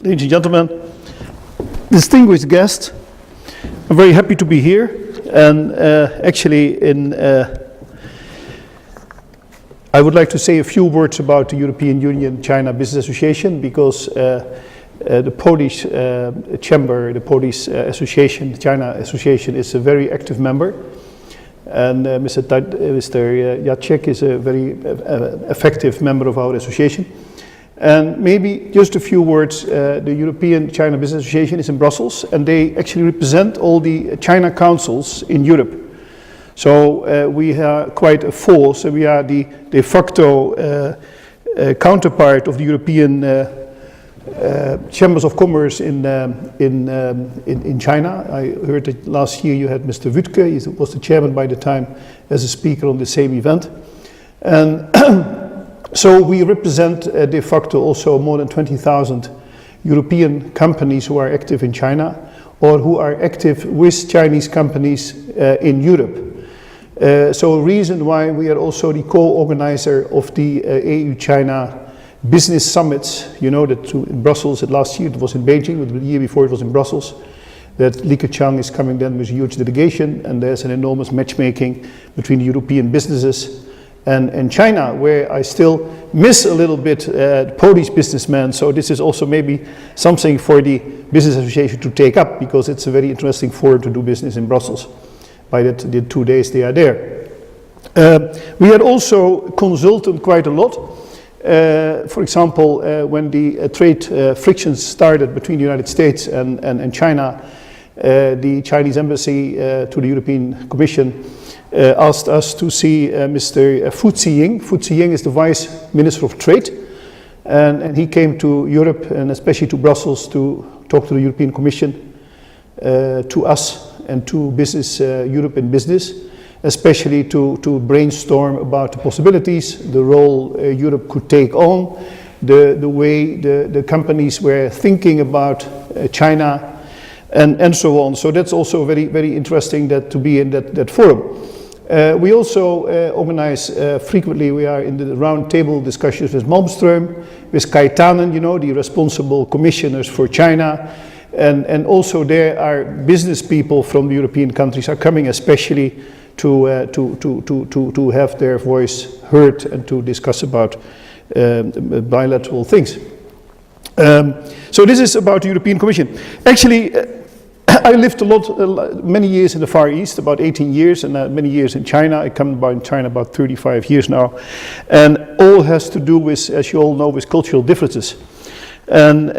Ladies and gentlemen, distinguished guests, I'm very happy to be here. And actually, I would like to say a few words about the European Union-China Business Association, because the Polish chamber, the Polish association, the China Association, is a very active member. And Mr. Jacek is a very effective member of our association. And maybe just a few words, the European China Business Association is in Brussels, and they actually represent all the China councils in Europe. So we are quite a force, and we are the de facto counterpart of the European Chambers of Commerce in China. I heard that last year you had Mr. Wütke, he was the chairman by the time, as a speaker on the same event. And so we represent de facto also more than 20,000 European companies who are active in China, or who are active with Chinese companies in Europe. So reason why we are also the co-organizer of the EU-China business summits. You know that in Brussels, last year it was in Beijing, but the year before it was in Brussels, that Li Keqiang is coming then with a huge delegation, and there's an enormous matchmaking between the European businesses and China, where I still miss a little bit Polish businessmen. So this is also maybe something for the Business Association to take up, because it's a very interesting forum to do business in Brussels by the 2 days they are there. We had also consulted quite a lot. For example, when the trade frictions started between the United States and China, the Chinese embassy to the European Commission asked us to see Mr. Fu Ziying. Fu Ziying is the Vice Minister of Trade, and he came to Europe, and especially to Brussels, to talk to the European Commission, to us and to business, Europe in business, especially to brainstorm about the possibilities, the role Europe could take on, the way the companies were thinking about China, and so on. So that's also very, very interesting to be in that forum. We also organize frequently, we are in the round table discussions with Malmström, with Kaitanen, you know, the responsible commissioners for China, and also there are business people from the European countries are coming, especially to have their voice heard and to discuss about bilateral things. So this is about the European Commission. Actually, I lived many years in the Far East, about 18 years, and many years in China. I come in China about 35 years now, and all has to do with, as you all know, with cultural differences. And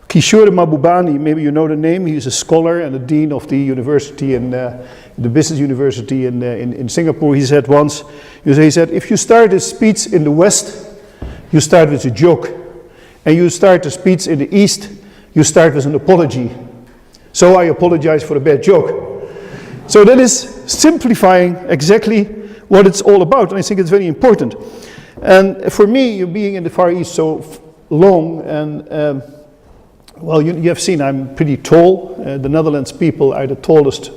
Kishore Mahbubani, maybe you know the name, he's a scholar and a dean of the university, and the business university in Singapore. He said once, he said, if you start a speech in the West, you start with a joke, and you start a speech in the East, you start with an apology. So I apologize for a bad joke. So that is simplifying exactly what it's all about, and I think it's very important. And for me, being in the Far East so long, and well, you have seen I'm pretty tall. The Netherlands people are the tallest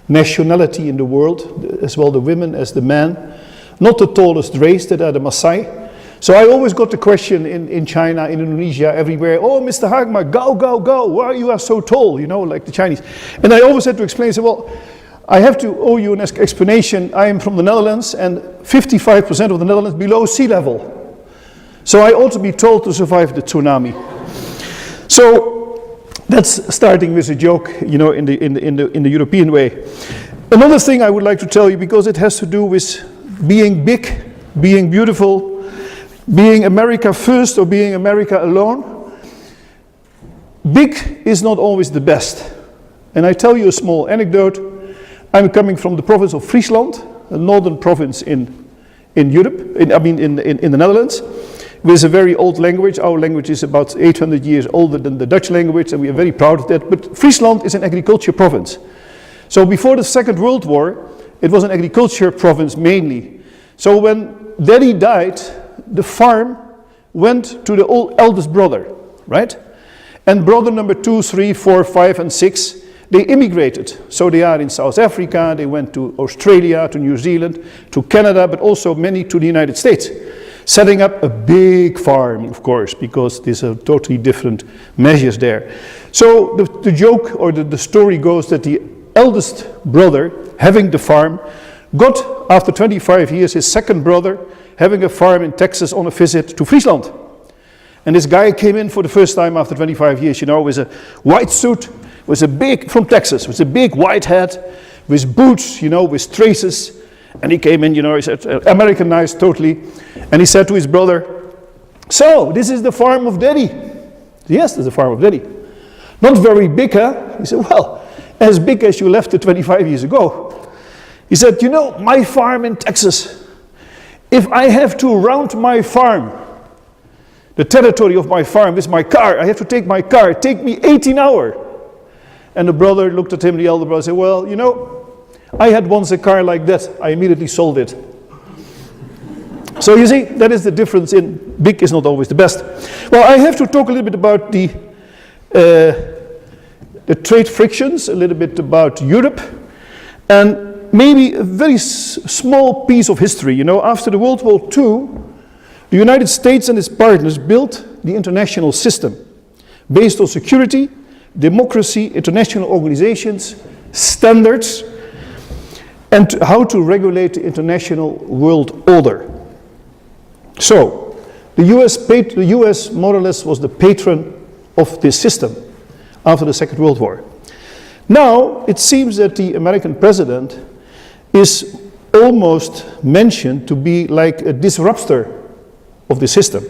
nationality in the world, as well the women as the men. Not the tallest race, that are the Maasai. So I always got the question in China, in Indonesia, everywhere, oh, Mr. Haakma, go, go, go, why you are so tall, you know, like the Chinese. And I always had to explain, say, well, I have to owe you an explanation. I am from the Netherlands, and 55% of the Netherlands below sea level. So I ought to be told to survive the tsunami. So that's starting with a joke, you know, in the European way. Another thing I would like to tell you, because it has to do with being big, being beautiful, being America first or being America alone. Big is not always the best. And I tell you a small anecdote. I'm coming from the province of Friesland, a northern province in Europe, in the Netherlands, with a very old language. Our language is about 800 years older than the Dutch language, and we are very proud of that. But Friesland is an agriculture province. So before the Second World War, it was an agriculture province mainly. So when Daddy died, the farm went to the eldest brother, right? And brother number 2, 3, 4, 5, and 6, they immigrated. So they are in South Africa, they went to Australia, to New Zealand, to Canada, but also many to the United States. setting up a big farm, of course, because these are totally different measures there. So the joke or the story goes that the eldest brother, having the farm, got, after 25 years, his second brother having a farm in Texas on a visit to Friesland. And this guy came in for the first time after 25 years, you know, with a white suit, from Texas, with a big white hat, with boots, you know, with traces. And he came in, you know, he said, Americanized totally. And he said to his brother, "So, this is the farm of Daddy." "Yes, this is the farm of Daddy." "Not very big, huh?" He said, "Well, as big as you left it 25 years ago." He said, "You know, my farm in Texas, if I have to round my farm, the territory of my farm with my car, I have to take my car, take me 18 hours. And the brother looked at him, the elder brother, said, "Well, you know, I had once a car like that, I immediately sold it." So you see, that is the difference in big is not always the best. Well, I have to talk a little bit about the trade frictions, a little bit about Europe, and maybe a very small piece of history. You know, after the World War II, the United States and its partners built the international system based on security, democracy, international organizations, standards, and how to regulate the international world order. So, the US more or less was the patron of this system after the Second World War. Now, it seems that the American president is almost mentioned to be like a disruptor of the system.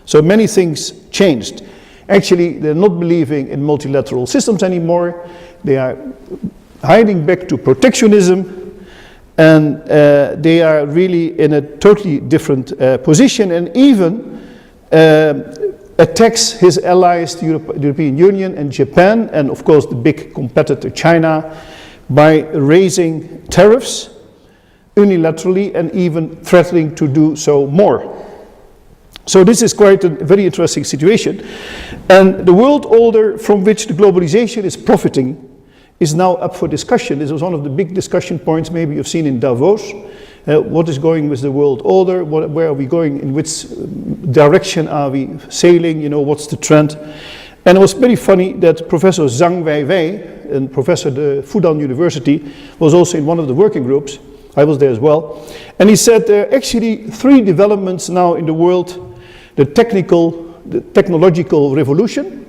So many things changed. Actually, they're not believing in multilateral systems anymore. They are hiding back to protectionism, and they are really in a totally different position, and even attacks his allies, the European Union and Japan, and of course the big competitor China, by raising tariffs unilaterally and even threatening to do so more. So this is quite a very interesting situation. And the world order from which the globalization is profiting is now up for discussion. This was one of the big discussion points maybe you've seen in Davos. What is going with the world order? Where are we going? In which direction are we sailing? You know, what's the trend? And it was very funny that Professor Zhang Weiwei, a professor at the Fudan University, was also in one of the working groups. I was there as well. And he said there are actually three developments now in the world: the technological revolution,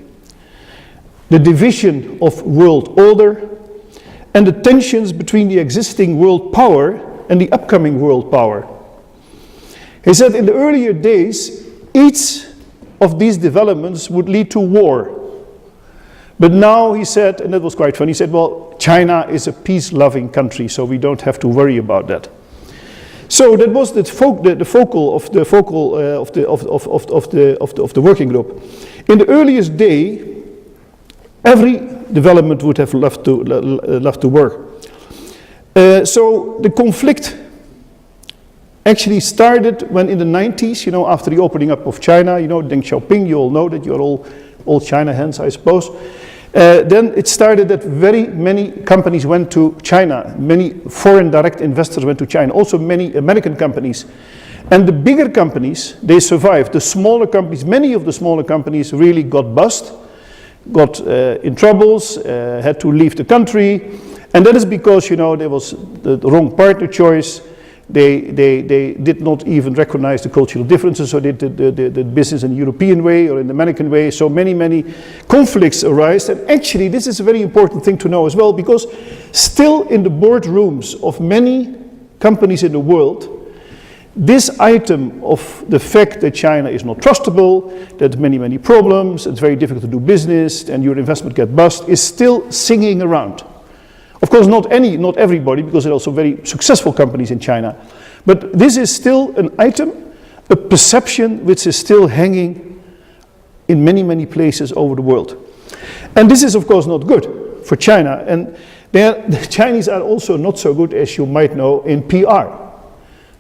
the division of world order, and the tensions between the existing world power and the upcoming world power. He said in the earlier days, each of these developments would lead to war. But now he said, and that was quite funny, he said, well, China is a peace-loving country, so we don't have to worry about that. So that was the focal of the working group. In the earliest day, every development would have loved to work. So the conflict actually started when in the 90s, you know, after the opening up of China, you know, Deng Xiaoping, you all know that, you're all China hands, I suppose. Then it started that very many companies went to China. Many foreign direct investors went to China, also many American companies. And the bigger companies, they survived. The smaller companies, many of the smaller companies really got bust, got in troubles, had to leave the country. And that is because, you know, there was the wrong partner choice. They did not even recognize the cultural differences, so they did the business in the European way or in the American way. So many conflicts arise. And actually, this is a very important thing to know as well, because still in the boardrooms of many companies in the world, this item of the fact that China is not trustable, that many problems, it's very difficult to do business, and your investment get bust, is still singing around. Of course, not everybody, because there are also very successful companies in China. But this is still an item, a perception which is still hanging in many places over the world. And this is, of course, not good for China. And the Chinese are also not so good, as you might know, in PR.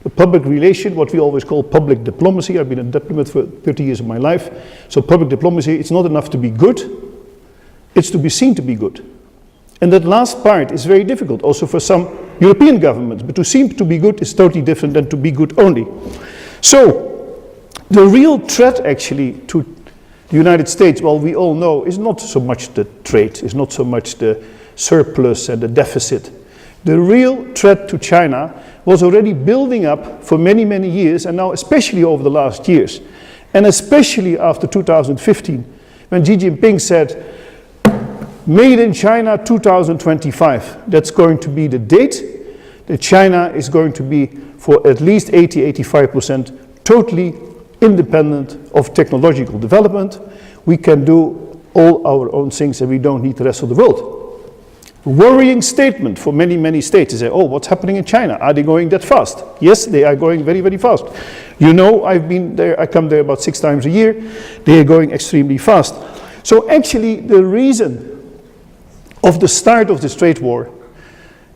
The public relation, what we always call public diplomacy. I've been a diplomat for 30 years of my life. So public diplomacy, it's not enough to be good, it's to be seen to be good. And that last part is very difficult also for some European governments, but to seem to be good is totally different than to be good only. So, The real threat actually to the United States, well, we all know, is not so much the trade, is not so much the surplus and the deficit. The real threat to China was already building up for many, many years, and now especially over the last years, and especially after 2015, when Xi Jinping said, Made in China 2025. That's going to be the date that China is going to be, for at least 80-85%, totally independent of technological development. We can do all our own things and we don't need the rest of the world. Worrying statement for many, many states. They say, oh, what's happening in China? Are they going that fast? Yes, they are going very, very fast. You know, I've been there, I come there about 6 times a year. They are going extremely fast. So actually the reason of the start of this trade war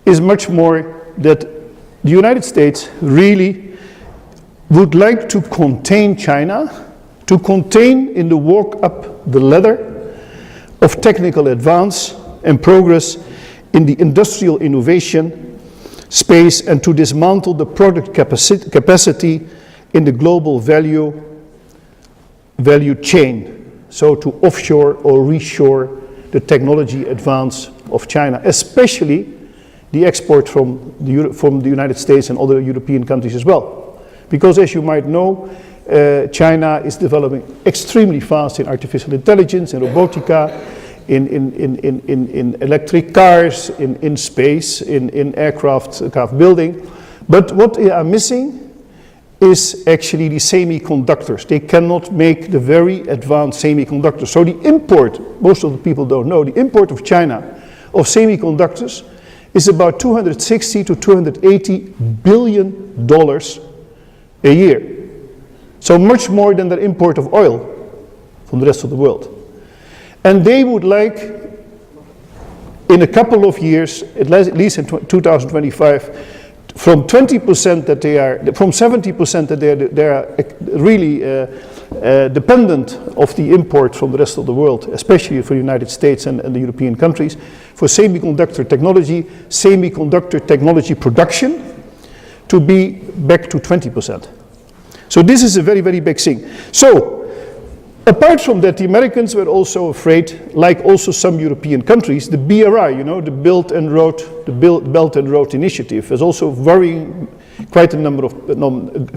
is much more that the United States really would like to contain China, to contain in the walk up the ladder of technical advance and progress in the industrial innovation space, and to dismantle the product capacity in the global value chain. So to offshore or reshore the technology advance of China, especially the export from the United States and other European countries as well. Because as you might know, China is developing extremely fast in artificial intelligence, in robotica, in electric cars, in space, in aircraft building. But what they are missing is actually the semiconductors. They cannot make the very advanced semiconductors. So the import, most of the people don't know, the import of China of semiconductors is about $260 to $280 billion a year. So much more than the import of oil from the rest of the world. And they would like, in a couple of years, at least in 2025, from 20% that they are, from 70% that they are really dependent of the import from the rest of the world, especially for the United States and the European countries, for semiconductor technology production, to be back to 20%. So this is a very, very big thing. So, apart from that, the Americans were also afraid, like also some European countries, the BRI, you know, the Belt and Road Initiative, is also worrying quite a number of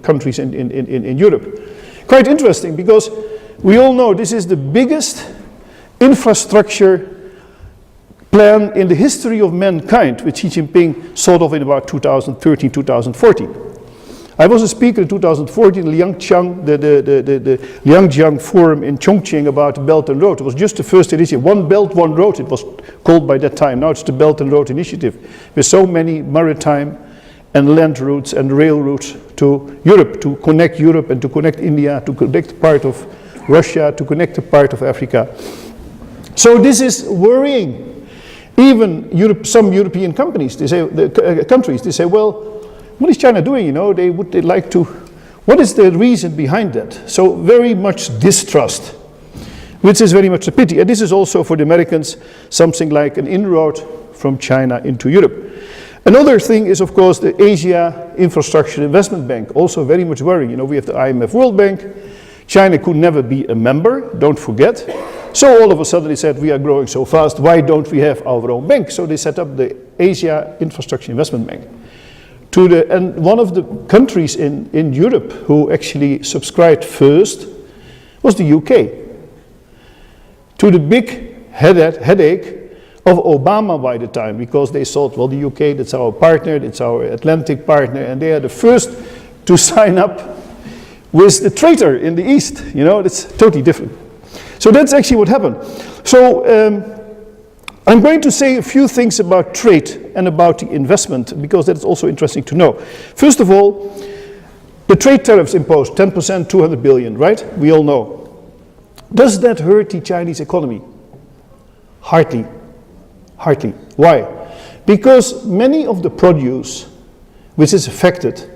countries in Europe. Quite interesting, because we all know this is the biggest infrastructure plan in the history of mankind, which Xi Jinping thought of in about 2013, 2014. I was a speaker in 2014 in the Liangjiang Forum in Chongqing about the Belt and Road. It was just the first initiative. One Belt, One Road, it was called by that time. Now it's the Belt and Road Initiative, with so many maritime and land routes and rail routes to Europe, to connect Europe and to connect India, to connect part of Russia, to connect a part of Africa. So this is worrying. Even some European companies, they say, countries, they say, well, what is China doing? You know, they'd like to. What is the reason behind that? So very much distrust, which is very much a pity. And this is also for the Americans something like an inroad from China into Europe. Another thing is, of course, the Asia Infrastructure Investment Bank, also very much worrying. You know, we have the IMF World Bank. China could never be a member, don't forget. So all of a sudden they said, we are growing so fast, why don't we have our own bank? So they set up the Asia Infrastructure Investment Bank. And one of the countries in Europe who actually subscribed first was the UK. To the big headache of Obama by the time, because they thought, well, the UK, that's our partner, it's our Atlantic partner, and they are the first to sign up with the traitor in the East. You know, that's totally different. So that's actually what happened. So I'm going to say a few things about trade and about the investment, because that's also interesting to know. First of all, the trade tariffs imposed 10%, 200 billion, right? We all know. Does that hurt the Chinese economy? Hardly. Hardly. Why? Because many of the produce which is affected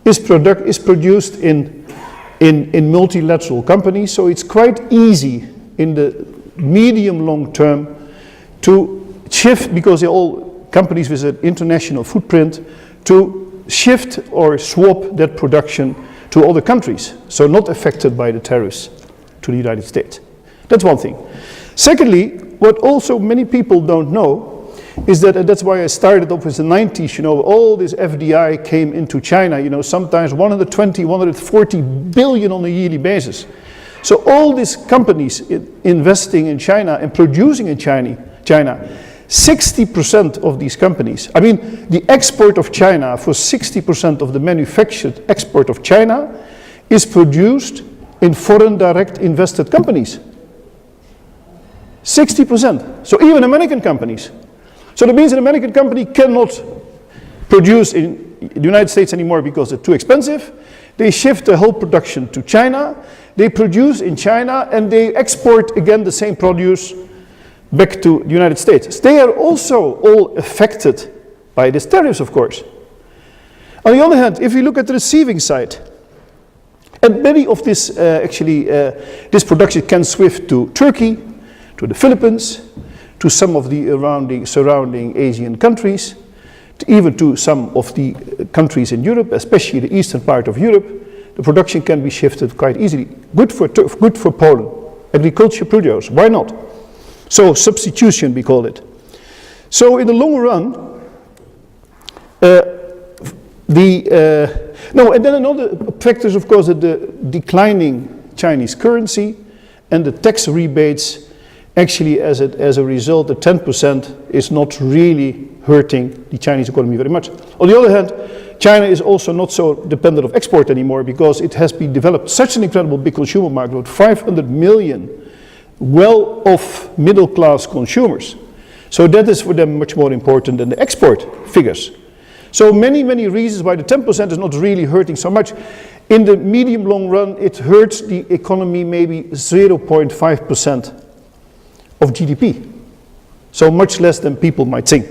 is produced in multilateral companies, so it's quite easy in the medium long term to shift, because they're all companies with an international footprint, to shift or swap that production to other countries, so not affected by the tariffs to the United States. That's one thing. Secondly, what also many people don't know is that, and that's why I started off with the 90s, you know, all this FDI came into China, you know, sometimes 120, 140 billion on a yearly basis. So all these companies investing in China and producing in China, 60% of these companies, I mean, the export of China for 60% of the manufactured export of China is produced in foreign direct invested companies. 60%. So even American companies. So that means an American company cannot produce in the United States anymore because it's too expensive. They shift the whole production to China. They produce in China and they export again the same produce back to the United States. They are also all affected by these tariffs, of course. On the other hand, if you look at the receiving side, and many of this this production can swift to Turkey, to the Philippines, to some of the surrounding Asian countries, even to some of the countries in Europe, especially the eastern part of Europe. The production can be shifted quite easily. Good for Poland. Agriculture produce, why not? So substitution, we call it. So in the long run, and then another factor is of course that the declining Chinese currency and the tax rebates. Actually, as a result, the 10% is not really hurting the Chinese economy very much. On the other hand, China is also not so dependent of export anymore because it has been developed such an incredible big consumer market with 500 million well-off middle-class consumers. So that is for them much more important than the export figures. So many reasons why the 10% is not really hurting so much. In the medium long run, it hurts the economy maybe 0.5% of GDP. So much less than people might think.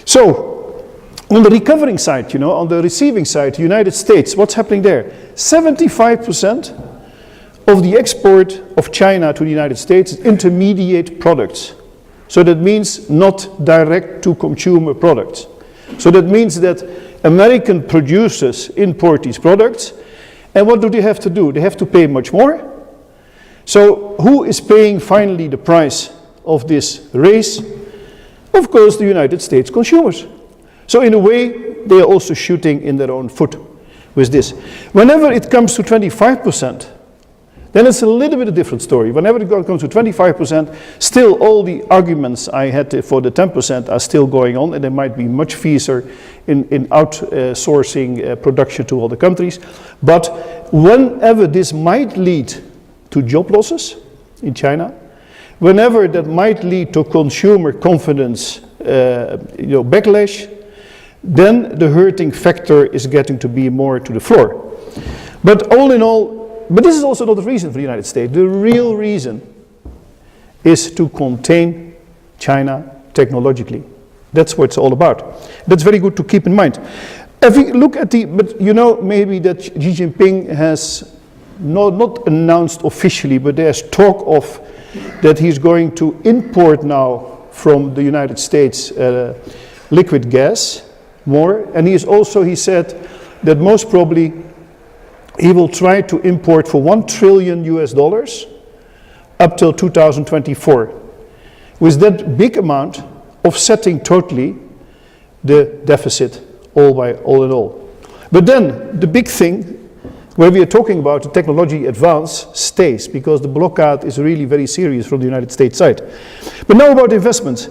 So on the recovering side, you know, on the receiving side, United States, what's happening there? 75% of the export of China to the United States is intermediate products. So that means not direct to consumer products. So that means that American producers import these products, and what do they have to do? They have to pay much more. So who is paying finally the price of this race? Of course, the United States consumers. So in a way, they are also shooting in their own foot with this. Whenever it comes to 25%, then it's a little bit a different story. Whenever it comes to 25%, still all the arguments I had for the 10% are still going on, and they might be much fiercer in outsourcing production to other countries. But whenever this might lead to job losses in China, whenever that might lead to consumer confidence backlash, then the hurting factor is getting to be more to the floor. But all in all, but this is also not the reason for the United States. The real reason is to contain China technologically. That's what it's all about. That's very good to keep in mind. If we look at but you know maybe that Xi Jinping has not announced officially, but there's talk of that he's going to import now from the United States liquid gas more, and he said that most probably he will try to import for $1 trillion up till 2024, with that big amount offsetting totally the deficit all in all. But then the big thing where we are talking about the technology advance stays, because the blockade is really very serious from the United States side. But now about investments.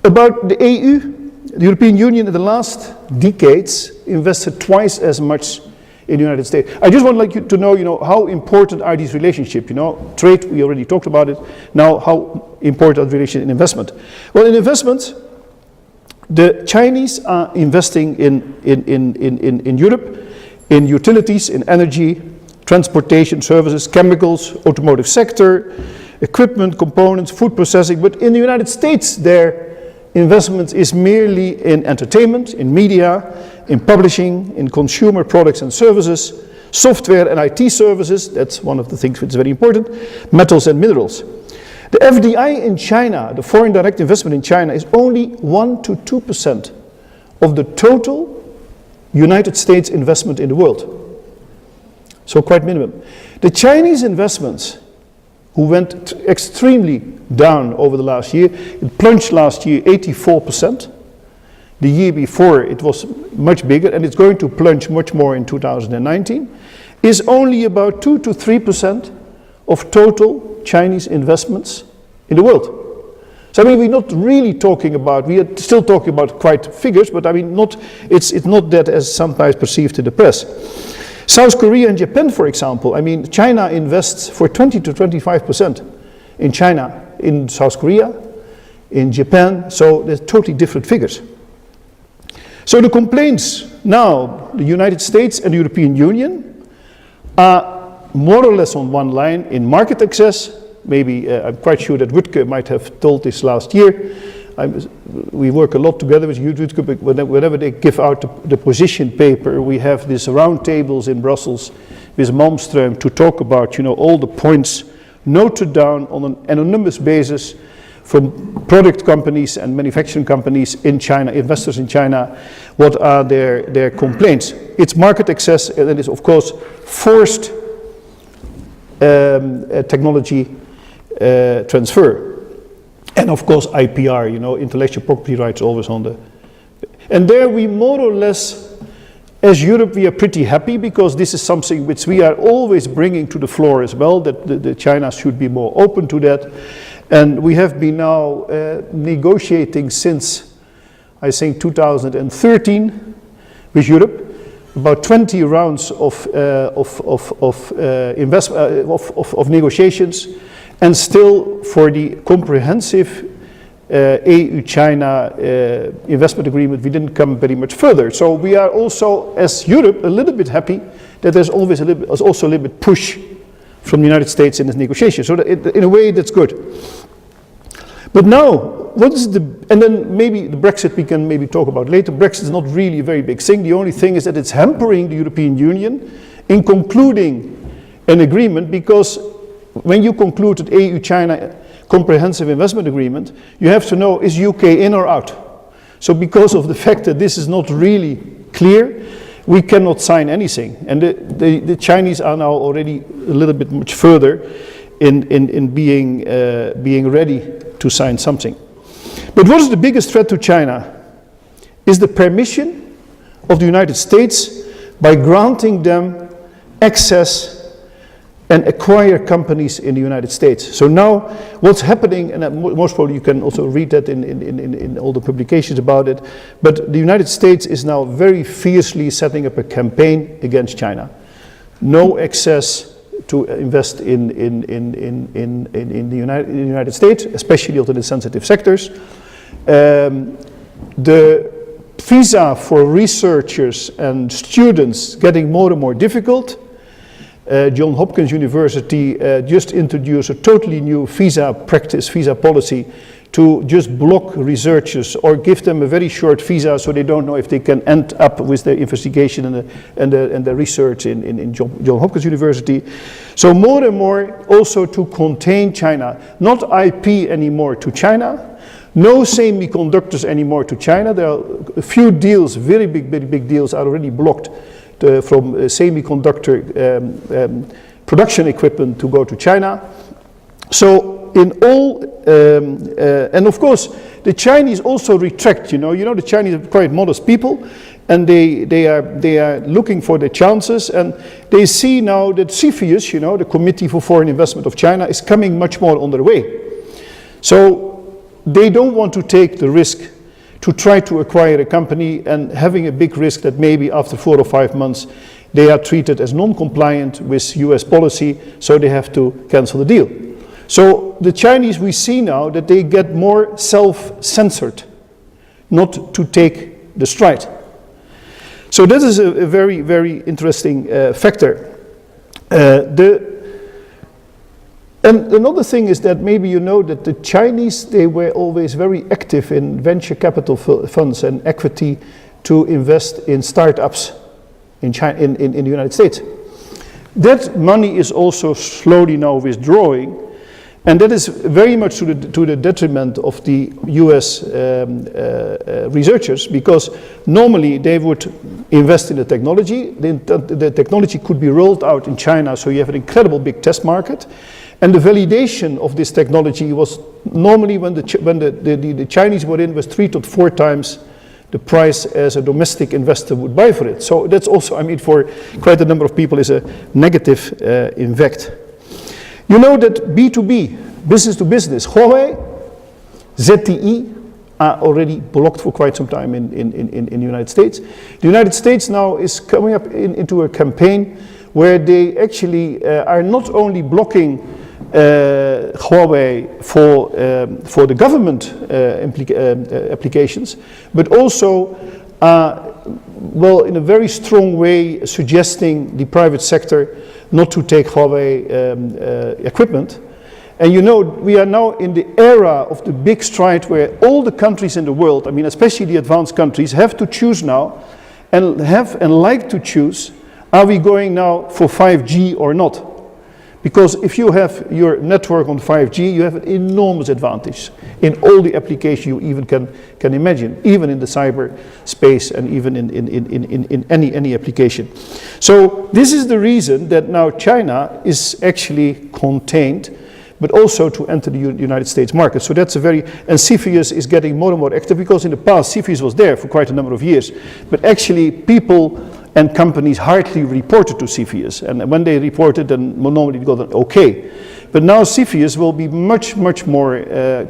About the EU, the European Union in the last decades invested twice as much in the United States. I just want you to know, how important are these relationships? Trade, we already talked about it. Now, how important are the relations in investment? Well, in investment, the Chinese are investing in Europe, in utilities, in energy, transportation services, chemicals, automotive sector, equipment, components, food processing. But in the United States, their investment is merely in entertainment, in media, in publishing, in consumer products and services, software and IT services, that's one of the things which is very important, metals and minerals. The FDI in China, the foreign direct investment in China, is only 1 to 2% of the total United States investment in the world. So quite minimum. The Chinese investments, who went extremely down over the last year, it plunged last year 84%. The year before it was much bigger, and it's going to plunge much more in 2019, is only about 2 to 3% of total Chinese investments in the world. So I mean, we're not really talking about, we are still talking about quite figures, but I mean, it's not that as sometimes perceived in the press. South Korea and Japan, for example, I mean, China invests for 20 to 25% in China, in South Korea, in Japan, so they're totally different figures. So the complaints now, the United States and the European Union are more or less on one line in market access. Maybe, I'm quite sure that Wutke might have told this last year. We work a lot together with Wutke, but whenever they give out the position paper, we have these round tables in Brussels with Malmström to talk about, all the points noted down on an anonymous basis from product companies and manufacturing companies in China, investors in China, what are their complaints. It's market access, and it is of course forced technology transfer. And of course IPR, intellectual property rights always on the... And there we more or less, as Europe, we are pretty happy because this is something which we are always bringing to the floor as well, that the China should be more open to that. And we have been now negotiating since, I think, 2013 with Europe, about 20 rounds of negotiations, and still for the comprehensive EU-China investment agreement, we didn't come very much further. So we are also, as Europe, a little bit happy that there's always also a little bit push from the United States in this negotiation. So that in a way, that's good. But now, what is and then maybe the Brexit we can maybe talk about later. Brexit is not really a very big thing. The only thing is that it's hampering the European Union in concluding an agreement, because when you conclude an EU-China comprehensive investment agreement, you have to know, is UK in or out? So because of the fact that this is not really clear, we cannot sign anything. And the Chinese are now already a little bit much further in being ready to sign something. But what is the biggest threat to China? Is the permission of the United States by granting them access and acquire companies in the United States. So now what's happening, and most probably you can also read that in all the publications about it, but the United States is now very fiercely setting up a campaign against China. No access to invest in the United States, especially also in the sensitive sectors. The visa for researchers and students getting more and more difficult. Johns Hopkins University just introduced a totally new visa policy to just block researchers or give them a very short visa so they don't know if they can end up with their investigation and the research in Johns Hopkins University. So more and more also to contain China, not IP anymore to China, no semiconductors anymore to China. There are a few deals, very big deals are already blocked from semiconductor production equipment to go to China. So in all, and of course, the Chinese also retract, you know the Chinese are quite modest people, and they are looking for their chances, and they see now that CFIUS, the Committee for Foreign Investment of China, is coming much more on their way. So they don't want to take the risk to try to acquire a company and having a big risk that maybe after 4 or 5 months they are treated as non-compliant with US policy, so they have to cancel the deal. So the Chinese, we see now that they get more self-censored, not to take the stride. So this is a very, very interesting factor. And another thing is that maybe you know that the Chinese, they were always very active in venture capital funds and equity to invest in startups in China, in the United States. That money is also slowly now withdrawing, And that is very much to the detriment of the US researchers, because normally they would invest in the technology. The technology could be rolled out in China, so you have an incredible big test market. And the validation of this technology was normally, when the Chinese were in, was 3 to 4 times the price as a domestic investor would buy for it. So that's also, I mean, for quite a number of people is a negative impact. You know that B2B, business to business, Huawei, ZTE are already blocked for quite some time in the United States. The United States now is coming up into a campaign where they actually are not only blocking Huawei for the government applications, but also, well, in a very strong way, suggesting the private sector not to take Huawei equipment. And you know, we are now in the era of the big stride where all the countries in the world, I mean, especially the advanced countries, have to choose now and like to choose, are we going now for 5G or not? Because if you have your network on 5G, you have an enormous advantage in all the applications you even can imagine, even in the cyber space and even in any application. So this is the reason that now China is actually contained, but also to enter the United States market. So that's a very, and CFIUS is getting more and more active, because in the past CFIUS was there for quite a number of years, but actually people and companies hardly reported to CFIUS, and when they reported, then normally they got an okay. But now CFIUS will be much more,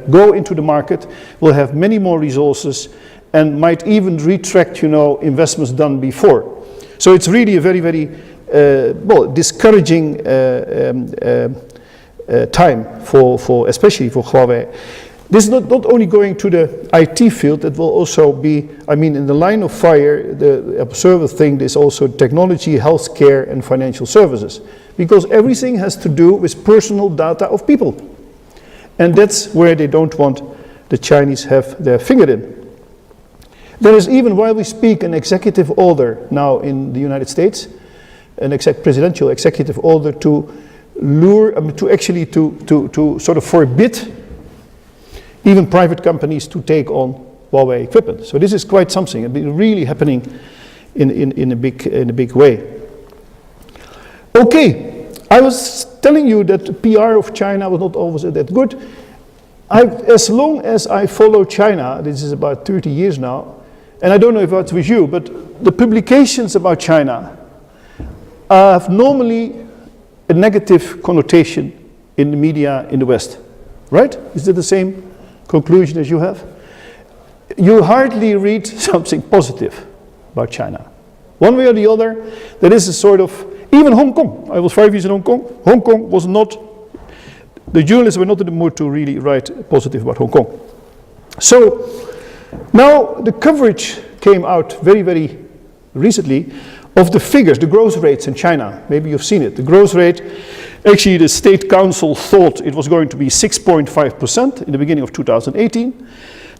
go into the market, will have many more resources, and might even retract, you know, investments done before. So it's really a very well, discouraging time for especially for Huawei. This is not only going to the IT field, it will also be, I mean, in the line of fire, the observer thing is also technology, healthcare, and financial services. Because everything has to do with personal data of people. And that's where they don't want the Chinese have their finger in. There is even, while we speak, an executive order now in the United States, an presidential executive order to lure, to sort of forbid even private companies to take on Huawei equipment. So this is quite something. It's really happening in a big way. Okay, I was telling you that the PR of China was not always that good. As long as I follow China, this is about 30 years now, and I don't know if that's with you, but the publications about China have normally a negative connotation in the media in the West, right? Is that the same conclusion as you have? You hardly read something positive about China. One way or the other, there is a sort of, even Hong Kong. I was 5 years in Hong Kong. Hong Kong was not, the journalists were not in the mood to really write positive about Hong Kong. So now the coverage came out very recently of the figures, the growth rates in China. Maybe you've seen it. The growth rate, actually the State Council thought it was going to be 6.5% in the beginning of 2018.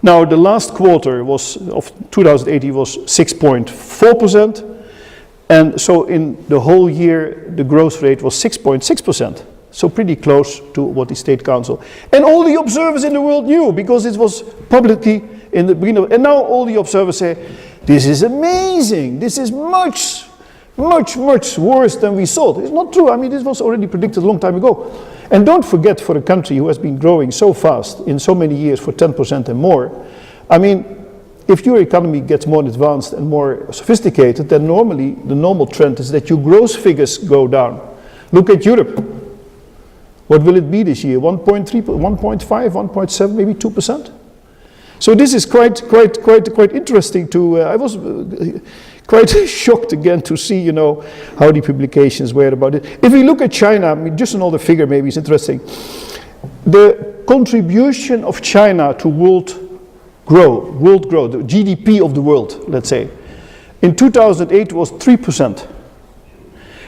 Now the last quarter of 2018 was 6.4%. And so in the whole year, the growth rate was 6.6%. So pretty close to what the State Council. And all the observers in the world knew, because it was publicly in the beginning. And now all the observers say, this is amazing. This is much worse than we thought. It's not true. I mean, this was already predicted a long time ago. And don't forget, for a country who has been growing so fast in so many years for 10% and more, I mean, if your economy gets more advanced and more sophisticated, then normally the normal trend is that your growth figures go down. Look at Europe. What will it be this year? 1.3, 1.5, 1.7, maybe 2%? So this is quite interesting to, I was quite shocked again to see, you know, how the publications were about it. If we look at China, I mean, just another figure maybe is interesting. The contribution of China to world growth, the GDP of the world, let's say, in 2008 was 3%.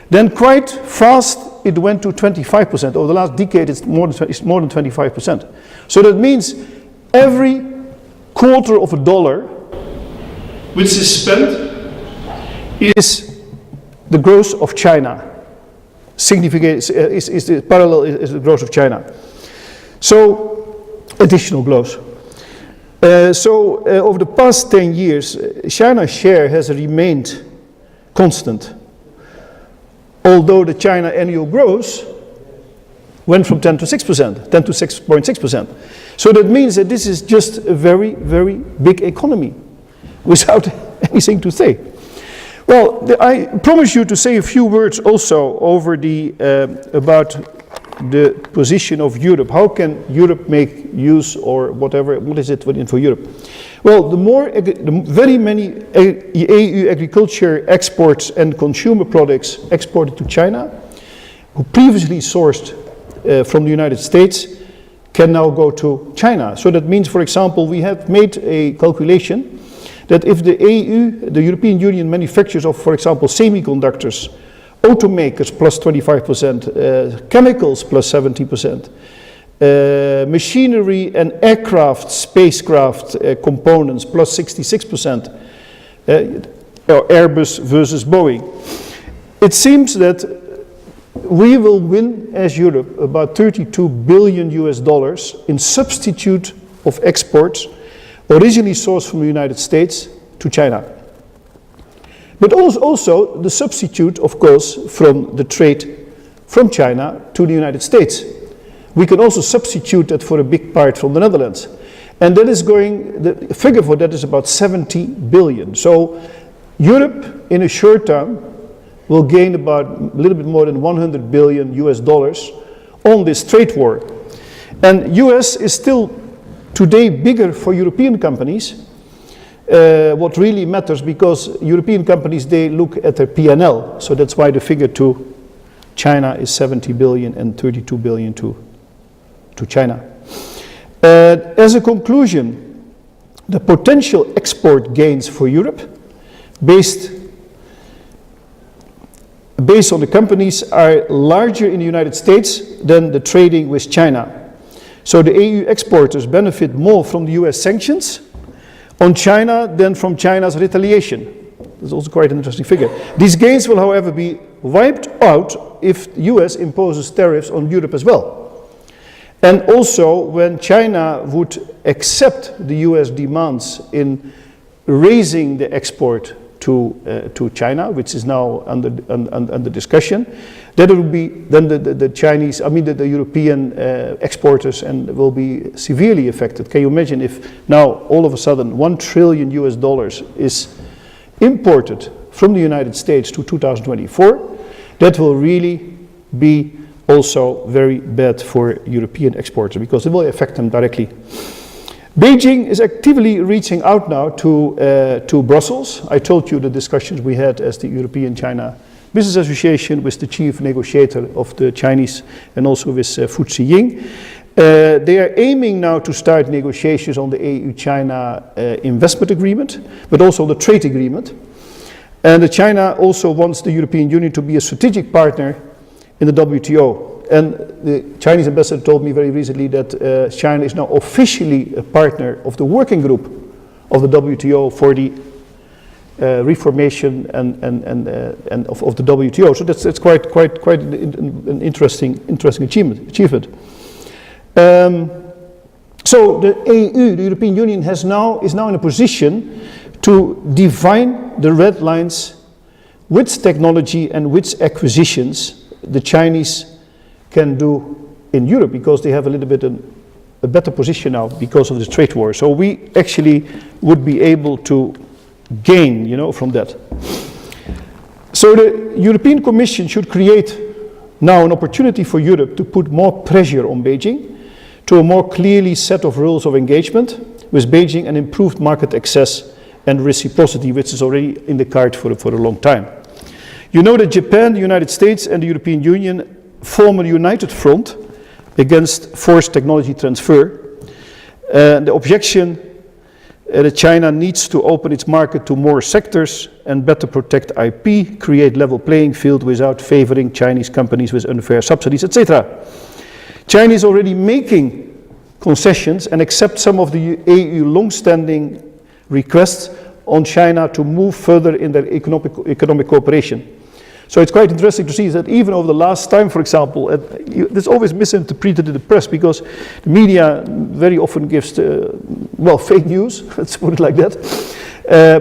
Then quite fast it went to 25%. Over the last decade it's more than 25%. So that means every quarter of a dollar which is spent is the growth of China. Significant is the parallel is the growth of China. So, additional growth. Over the past 10 years, China's share has remained constant, although the China annual growth went from 10 to 6%, 10 to 6.6%. So that means that this is just a very, very big economy without anything to say. Well, I promise you to say a few words also over about the position of Europe. How can Europe make use, or whatever, what is it for Europe? Well, the very many EU agriculture exports and consumer products exported to China, who previously sourced from the United States, can now go to China. So that means, for example, we have made a calculation that if the EU, the European Union manufacturers of, for example, semiconductors, automakers plus 25%, chemicals plus 70%, machinery and aircraft, spacecraft components plus 66%, Airbus versus Boeing. It seems that we will win as Europe about $32 billion in substitute of exports originally sourced from the United States to China. But also the substitute, of course, from the trade from China to the United States. We can also substitute that for a big part from the Netherlands. And that is the figure for that is about 70 billion. So Europe, in a short term, will gain about a little bit more than $100 billion on this trade war. And US is still today bigger for European companies. What really matters, because European companies, they look at their P&L, so that's why the figure to China is 70 billion and 32 billion to China. As a conclusion, the potential export gains for Europe, based on the companies, are larger in the United States than the trading with China. So the EU exporters benefit more from the US sanctions on China than from China's retaliation. That's also quite an interesting figure. These gains will, however, be wiped out if the US imposes tariffs on Europe as well. And also, when China would accept the US demands in raising the export to China, which is now under discussion, that will be then the European exporters and will be severely affected. Can you imagine if now all of a sudden $1 trillion is imported from the United States to 2024? That will really be also very bad for European exporters, because it will affect them directly. Beijing is actively reaching out now to Brussels. I told you the discussions we had as the European-China Business Association with the chief negotiator of the Chinese and also with Fu Ziying. They are aiming now to start negotiations on the EU-China investment agreement, but also the trade agreement. And China also wants the European Union to be a strategic partner in the WTO. And the Chinese ambassador told me very recently that China is now officially a partner of the working group of the WTO for the reformation and of the WTO. So that's quite an interesting achievement. So the EU, the European Union, is now in a position to define the red lines, which technology and which acquisitions the Chinese can do in Europe, because they have a little bit a better position now because of the trade war. So we actually would be able to gain, from that. So the European Commission should create now an opportunity for Europe to put more pressure on Beijing to a more clearly set of rules of engagement with Beijing and improved market access and reciprocity, which is already in the card for a long time. You know that Japan, the United States and the European Union form a united front against forced technology transfer. The objection that China needs to open its market to more sectors and better protect IP, create level playing field without favoring Chinese companies with unfair subsidies, etc. China is already making concessions and accepts some of the EU long-standing requests on China to move further in their economic cooperation. So it's quite interesting to see that even over the last time, for example, there's always misinterpreted in the press because the media very often gives, well, fake news, let's put it like that.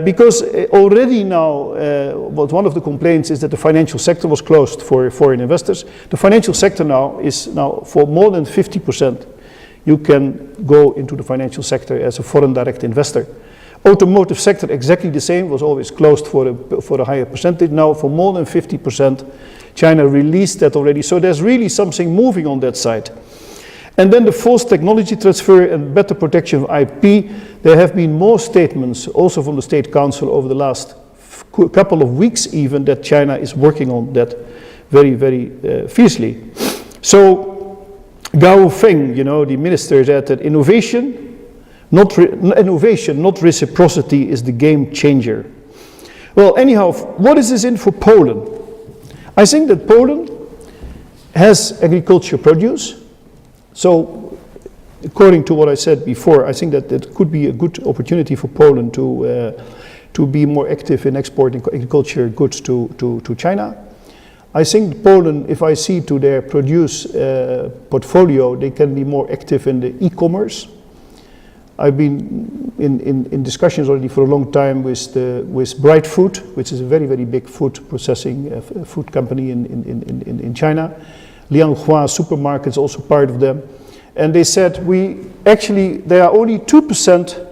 Because already now, one of the complaints is that the financial sector was closed for foreign investors. The financial sector now is for more than 50%, you can go into the financial sector as a foreign direct investor. Automotive sector, exactly the same, was always closed for a higher percentage. Now for more than 50%, China released that already. So there's really something moving on that side. And then the forced technology transfer and better protection of IP. There have been more statements, also from the State Council over the last couple of weeks even, that China is working on that very, very fiercely. So Gao Feng, you know, the minister, said that innovation, not reciprocity is the game changer. Well, anyhow, what is this in for Poland? I think that Poland has agriculture produce. So, according to what I said before, I think that it could be a good opportunity for Poland to be more active in exporting agriculture goods to China. I think Poland, if I see to their produce portfolio, they can be more active in the e-commerce. I've been in discussions already for a long time with Bright Food, which is a very, very big food processing food company in China. Lianhua supermarkets also part of them. And they said there are only 2%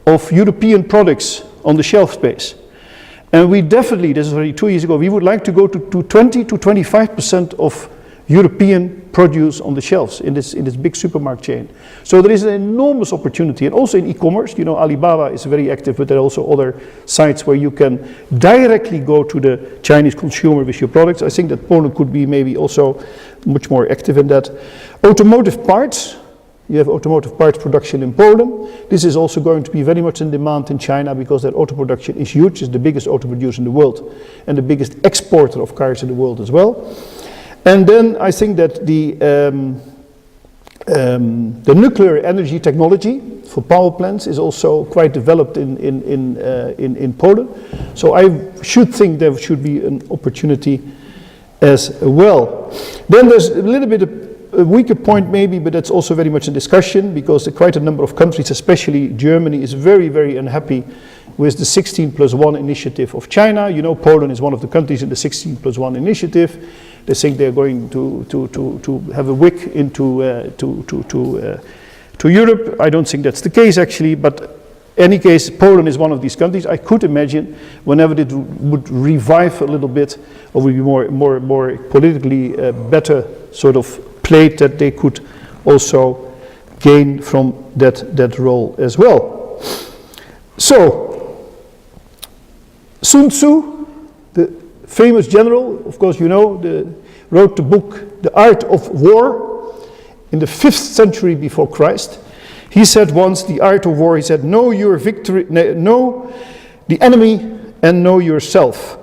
of European products on the shelf space. And we definitely, this is already 2 years ago, we would like to go to 20 to 25% of European produce on the shelves in this big supermarket chain. So there is an enormous opportunity, and also in e-commerce. You know, Alibaba is very active, but there are also other sites where you can directly go to the Chinese consumer with your products. I think that Poland could be maybe also much more active in that. Automotive parts. You have automotive parts production in Poland. This is also going to be very much in demand in China because their auto production is huge. It's the biggest auto producer in the world and the biggest exporter of cars in the world as well. And then I think that the nuclear energy technology for power plants is also quite developed in Poland. So I should think there should be an opportunity as well. Then there's a little bit of a weaker point maybe, but that's also very much a discussion because quite a number of countries, especially Germany, is very, very unhappy with the 16+1 initiative of China. You know, Poland is one of the countries in the 16+1 initiative. They think they're going to have a wick into to Europe. I don't think that's the case actually, but in any case, Poland is one of these countries. I could imagine whenever it would revive a little bit, or would be more politically better sort of played, that they could also gain from that role as well. So, Sun Tzu, the famous general, of course you know, wrote the book The Art of War in the 5th century before Christ. He said once, the art of war, he said, know your victory, know the enemy and know yourself.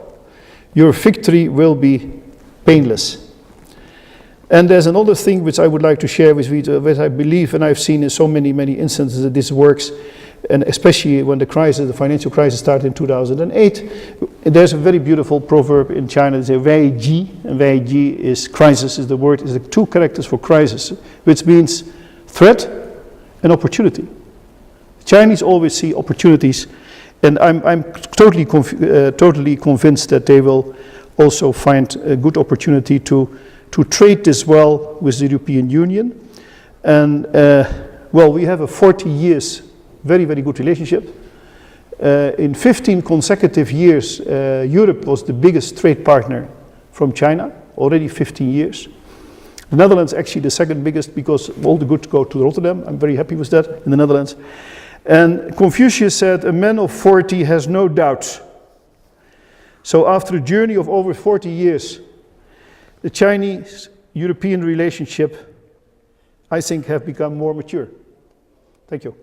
Your victory will be painless. And there's another thing which I would like to share with you, which I believe, and I've seen in so many instances that this works, and especially when the financial crisis started in 2008, there's a very beautiful proverb in China, it's a Wei Ji, and Wei Ji is crisis, is the 2 characters for crisis, which means threat and opportunity. The Chinese always see opportunities, and I'm totally convinced that they will also find a good opportunity to trade this well with the European Union. And well, we have a 40 years very, very good relationship. In 15 consecutive years, Europe was the biggest trade partner from China, already 15 years. The Netherlands actually the second biggest because all the goods go to Rotterdam. I'm very happy with that in the Netherlands. And Confucius said, a man of 40 has no doubts. So after a journey of over 40 years, the Chinese-European relationship, I think, have become more mature. Thank you.